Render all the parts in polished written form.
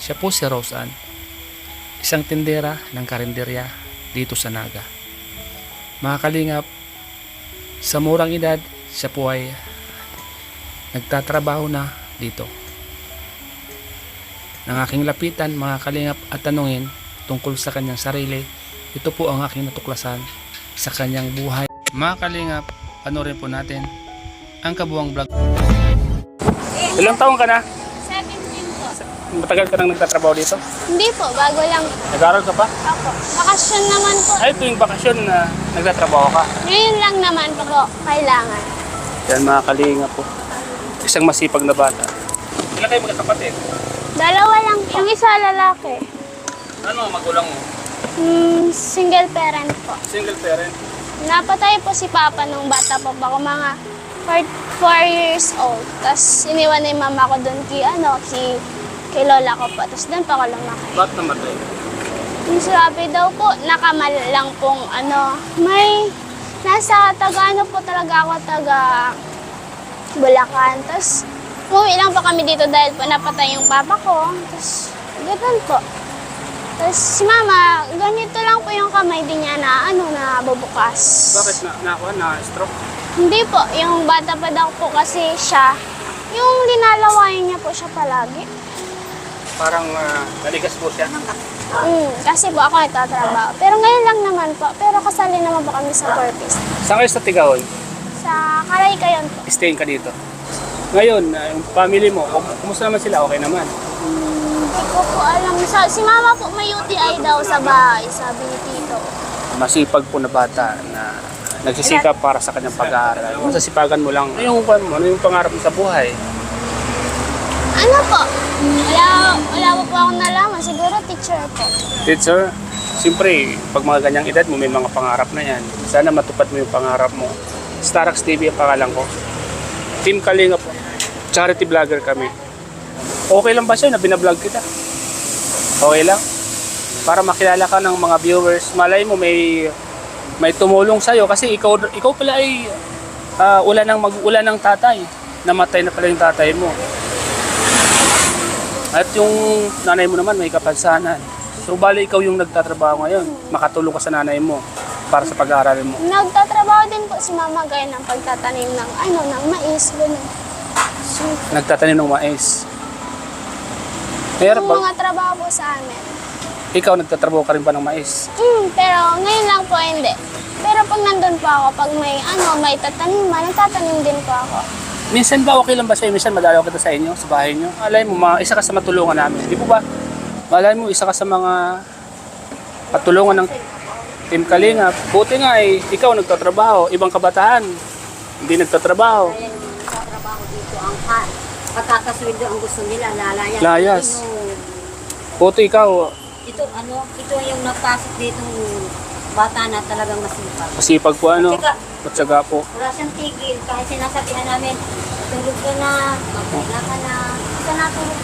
Siya po si Rose Ann, isang tindera ng karinderya dito sa Naga. Mga kalingap, sa murang edad, siya po ay nagtatrabaho na dito. Nang aking lapitan mga kalingap at tanungin tungkol sa kanyang sarili, ito po ang aking natuklasan sa kanyang buhay. Mga kalingap, panoorin po natin ang Kabuang Vlog. Ilang taon ka na? 17 po. Matagal ka nang nagtatrabaho dito? Hindi po, bago lang. Nag-aaral ka pa? Ako. Bakasyon naman po. Ay, tuwing bakasyon na nagtatrabaho ka. Ngayon lang naman po kailangan. Yan mga kalingap po. Isang masipag na bata. Ilan kayo magkakapatid? Dalawa lang. Yung isa lalaki. Ano ang magulang mo? Single parent po. Single parent? Napatay po si Papa nung bata po ako, mga 4 years old. Tapos iniwan na yung mama ko doon kay lola ko po. Tapos doon pa ako lumaki. Ba't namatay? Yung sabi daw po, nakamal lang pong nasa taga po talaga ako, taga Bulacan. Tapos umuwi lang po kami dito dahil po napatay yung papa ko. Tapos ganoon po. Tapos si mama, ganito lang po yung kamay din niya na nabubukas. Bakit na-stroke? Hindi po, yung bata pa daw po kasi siya, yung linalawayan niya po siya palagi. Parang naligas po siya. Kasi po ako nagtatrabaho. Pero ngayon lang naman po, pero kasali naman po kami sa purpose. Saan kayo sa Tigaon? Sa Kalaykayon po. Staying ka dito. Ngayon, yung family mo, kumusta naman sila? Okay naman? Hindi ko po alam. Si mama po may UTI daw sa bahay, sabi ni Tito. Masipag po na bata na nagsisikap para sa kanyang pag-aaral. Masasipagan mo lang. Ano yung pangarap mo sa buhay? Ano po? Wala po akong nalaman. Siguro teacher po. Teacher, siyempre, pag mga ganyang edad mo, may mga pangarap na yan. Sana matupad mo yung pangarap mo. Starax TV ang pangalan ko. Team Kalinga po. Charity vlogger kami. Okay lang ba siya na binablog kita? Okay lang? Para makilala ka ng mga viewers. Malay mo may tumulong sa'yo kasi ikaw pala ay ulan ng tatay. Namatay na pala yung tatay mo. At yung nanay mo naman may kapansanan. So bali ikaw yung nagtatrabaho ngayon. Makatulong ka sa nanay mo para sa pag-aaral mo. Nagtatrabaho din po si mama gaya ng pagtatanim ng mais. Ganun. Nagtatanim ng mais. Yung mga trabaho po sa amin. Ikaw nagtatrabaho ka rin ba ng mais? Pero ngayon lang po hindi. Pero pag nandun po ako, pag may tataniman, nagtatanim din po ako. Minsan ba okay lang ba sa'yo? Minsan madalaw kita sa inyo, sa bahay nyo. Alay mo, isa ka sa matulungan namin. Di po ba? Malay mo, isa ka sa mga patulungan ng Team Kalinga. Buti nga ikaw nagtatrabaho. Ibang kabataan, hindi nagtatrabaho. Nagtatrabaho dito ang pagkakasweldo ang gusto nila, lalayas. Layas. Buti ikaw, Ito yung napasok dito bata na talagang masipag. masipag po matyaga po. Wala siyang tigil, kahit sinasabihan namin, tulog ka na, magpahinga ka na, isa natulog.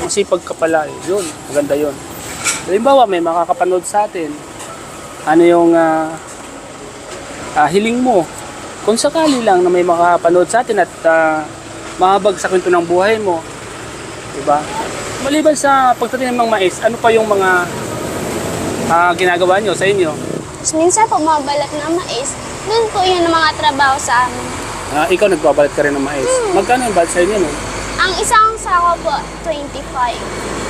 Masipag ka pala. Yun, maganda yun. Halimbawa, may makakapanood sa atin. Ano yung hiling mo? Kung sakali lang na may makakapanood sa atin at mahabag sa kwento ng buhay mo. Diba? Maliban sa pagtatanim ng mais, ano pa yung mga ginagawa nyo sa inyo? Tapos minsan po mabalat na mais. Doon po yun ang mga trabaho sa amin. Ikaw nagbabalat ka rin ng mais. Magkano yung balat sa inyo? No? Ang isang sako po, 25.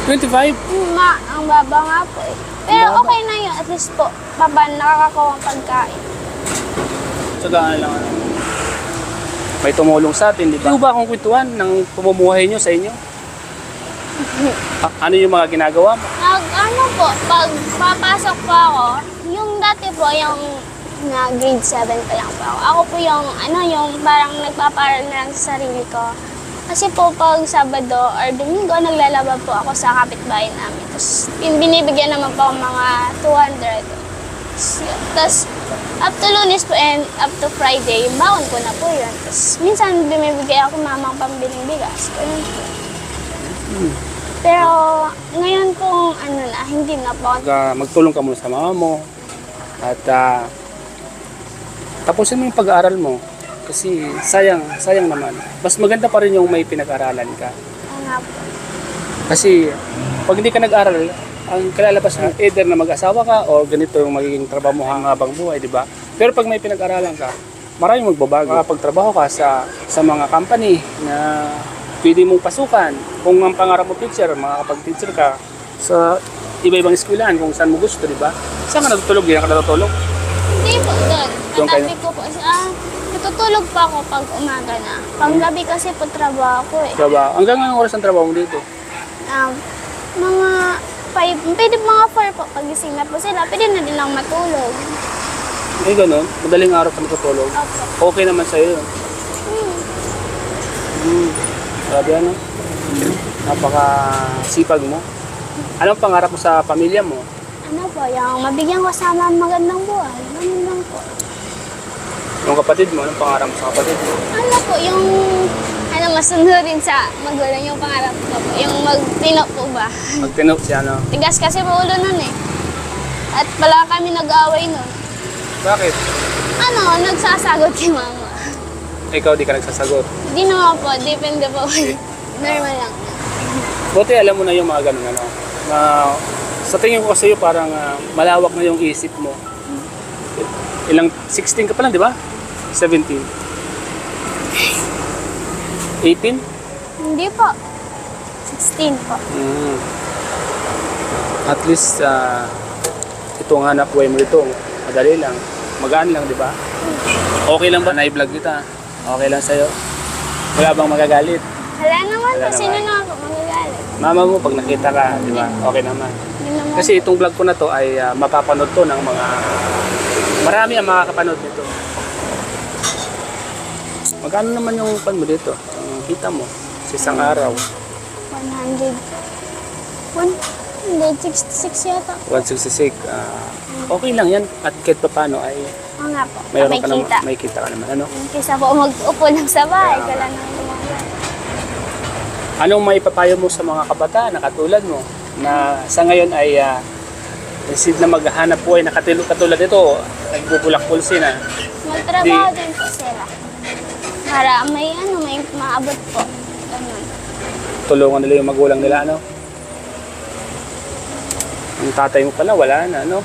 25? Ang baba nga po eh. Pero okay na yun. At least po, nakakakuha ang pagkain. Tsagaan lang. May tumulong sa atin, di ba? Ano ba akong kwentuhan ng pamumuhay nyo sa inyo? Ano yung mga ginagawa mo? Pag papasok po ako, yung dati po, yung na grade 7 pa lang po ako. Ako po yung parang nagpaparal na lang sa sarili ko. Kasi po pag Sabado or Domingo, naglalaba po ako sa kapitbahay namin. Tapos binibigyan naman po ako mga 200. Tapos up to Lunes po and up to Friday, baon ko na po yun. Tapos minsan bumibigay ako mamang pambiling bigas. Ganun po. Pero ngayon kung hindi na po. Magtulong ka muna sa mama mo at tapusin mo yung pag-aaral mo kasi sayang naman. Mas maganda pa rin yung may pinag-aralan ka. Nga po. Kasi pag hindi ka nag-aral, ang kalalabas na either na mag-asawa ka o ganito yung magiging trabaho mo habang buhay, di ba? Pero pag may pinag-aralan ka, maraming magbabago. Makapagtrabaho ka sa mga company na pwede mong pasukan. Kung ang pangarap mo teacher, makakapag-teacher ka sa iba-ibang eskwelahan kung saan mo gusto, di ba? Saan ka natutulog? Diyan ka natutulog? Hindi po doon. Doon kayo? Katabi ko po. Natutulog pa ako pag umaga na. Pag gabi kasi po trabaho ko eh. Trabaho. Hanggang anong oras ang trabaho mo dito? Mga 5, pwede mga 4 po. Pag gising na po sila, pwede na din lang matulog. Ay, ganun. Madaling araw ka natutulog. Opo. Okay naman sa'yo yun. Grabe ano? Napaka-sipag mo. Anong pangarap mo sa pamilya mo? Ano po, yung mabigyan ko sama ang magandang buhay. Ganun lang po. Yung kapatid mo, anong pangarap mo sa kapatid mo? Ano po, yung masunurin sa magulang yung pangarap ko po. Yung magtino po ba? Magtino siya, ano? Tigas kasi po ulo nun eh. At pala kami nag-away nun. Bakit? Nagsasagot kay mama. Ikaw di ka nagsasagot. Di naman po, depende po. Normal lang. Buti alam mo na yung mga ganun, ano? Sa tingin ko kasi parang malawak na yung isip mo. Ilang, 16 ka pa lang, di ba? 17. 18? Hindi po. 16 po. At least, itong hanap buhay mo dito, madali lang. Magaan lang, di ba? Okay lang ba? Na-vlog kita. Okay lang sa'yo. Wala bang magagalit? Wala naman Wala po. Sino naman. naman po magagalit? Mama mo, pag nakita ka, di ba? Okay naman. Hindi naman. Kasi itong vlog ko na to ay mapapanood to ng mga... Marami ang makakapanood nito. Magkano naman yung pan mo dito? Ang kita mo sa isang araw. 166 yata. 166. Okay lang yan. At kahit pa paano ay Oo nga po. mayroon May ka naman, kita. may kita ka naman. Ano? Kaysa po mag-upo lang sa bahay. Wala naman yung mga Anong maipapayo mo sa mga kabataan na katulad mo na sa ngayon ay instead na maghanap buhay na katulad ito, nagbubulak-pul sila. magtrabaho din po sila. Para may maabot po. Ganun. Tulungan nila yung magulang nila, ano? Yung tatay mo pala, wala na, ano?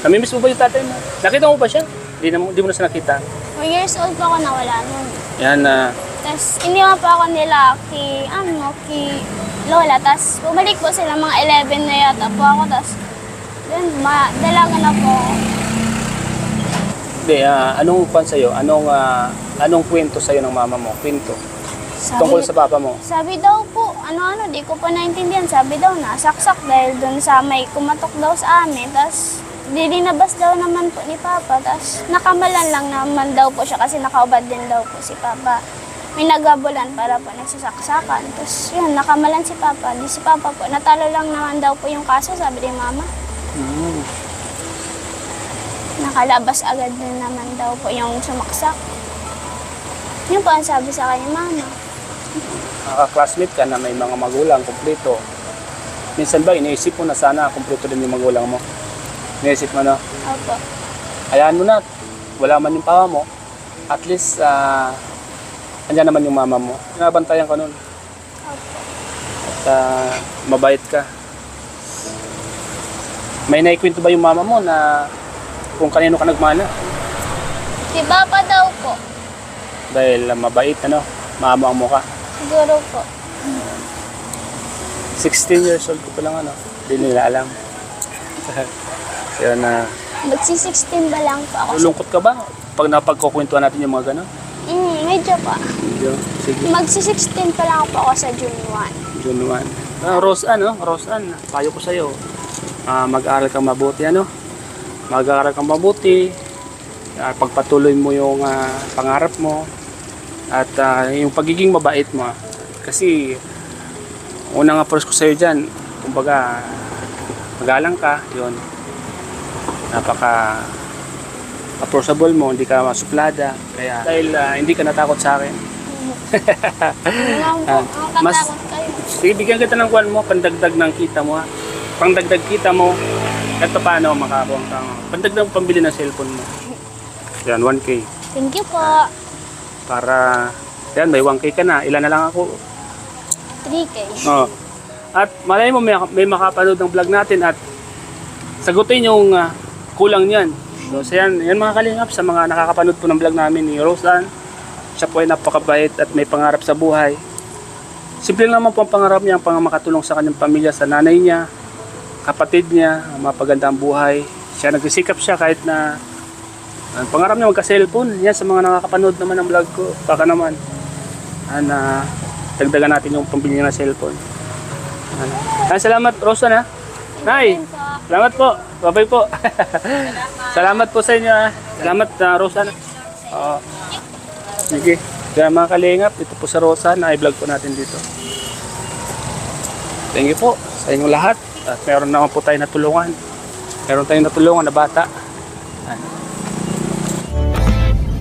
Namimiss mo ba yung tatay mo? Nakita mo ba siya? Di mo na siya nakita. 4 years old po ako nawala nun. Yan na. Tapos iniwan pa ako nila kay Lola. Tapos bumalik po sila mga 11 na yata po ako. Tapos yun, dalaga na po ako. Hindi, anong pan sa'yo? Anong kwento sa'yo ng mama mo? Kwento. Tungkol sa papa mo. Sabi daw po, di ko pa naintindihan. Sabi daw na, saksak dahil dun sa may kumatok daw sa amin. Tapos, dilinabas daw naman po ni Papa. Tapos, nakamalan lang naman daw po siya kasi nakaubad din daw po si Papa. May nagabulan para po nagsasaksakan. Tapos, yun, nakamalan si Papa. Di si Papa po, natalo lang naman daw po yung kaso, sabi ni Mama. Nakalabas agad din naman daw po yung sumaksak. Yun po ang sabi sa kanya, Mama. Nakaka-classmate ka na may mga magulang, kumpleto. Minsan ba, iniisip mo na sana kumpleto din yung magulang mo? Iniisip mo na, Opo. hayaan mo na, wala man yung papa mo. At least, andyan naman yung mama mo. Nabantayan ka nun. Opo. At mabait ka. May naikwento ba yung mama mo na kung kanino ka nagmana? Si Papa daw po. Dahil mabait, mama mo ka. Siguro po. 16 years old ko pa lang, Hindi nila alam. Yun na. Magsi-16 ba lang po ako? Lulungkot ka ba? Pag napagkukwentuhan natin yung mga gano'n? Medyo pa. Medyo. Sige. Magsi-16 pa lang po ako sa June 1. June 1. Roseanne, Roseanne, payo ko sa'yo. Mag-aaral kang mabuti, Mag-aaral kang mabuti. Pagpatuloy mo yung pangarap mo. At yung pagiging mabait mo. Kasi, unang approach ko sa'yo dyan, kumbaga, magalang ka, yun. Napaka-approachable mo, hindi ka masuplada. Kaya, dahil hindi ka natakot sa akin. Ang katakot kayo. Sige, bigyan kita ng kuwan mo, pandagdag ng kita mo, Pangdagdag kita mo, at paano makakuha ka. Pandagdag pambili ng cellphone mo. Yan, 1K. Thank you po. Para, yan, may 1K ka na. Ilan na lang ako? 3K. Oh. At malay mo may makapanood ng vlog natin at sagutin yung kulang niyan. So yan mga kalingap, sa mga nakakapanood po ng vlog namin ni Roseanne. Siya po ay napakabait at may pangarap sa buhay. Simple naman po ang pangarap niya, ang makatulong sa kanyang pamilya, sa nanay niya, kapatid niya, mapaganda ang buhay. Siya nagsisikap siya kahit na ang pangarap niya magka-cellphone. Yan sa mga nakakapanood naman ng vlog ko. Baka naman dagdagan natin yung pambili ng cellphone. Salamat Roseanne ha. Nay, salamat po. Bye-bye po. Salamat po sa inyo ha. Salamat Roseanne. Sige. Kaya mga kalingap, ito po sa Roseanne na i-vlog po natin dito. Thank you po sa inyong lahat. At meron naman po tayo natulungan. Meron tayong natulungan na bata.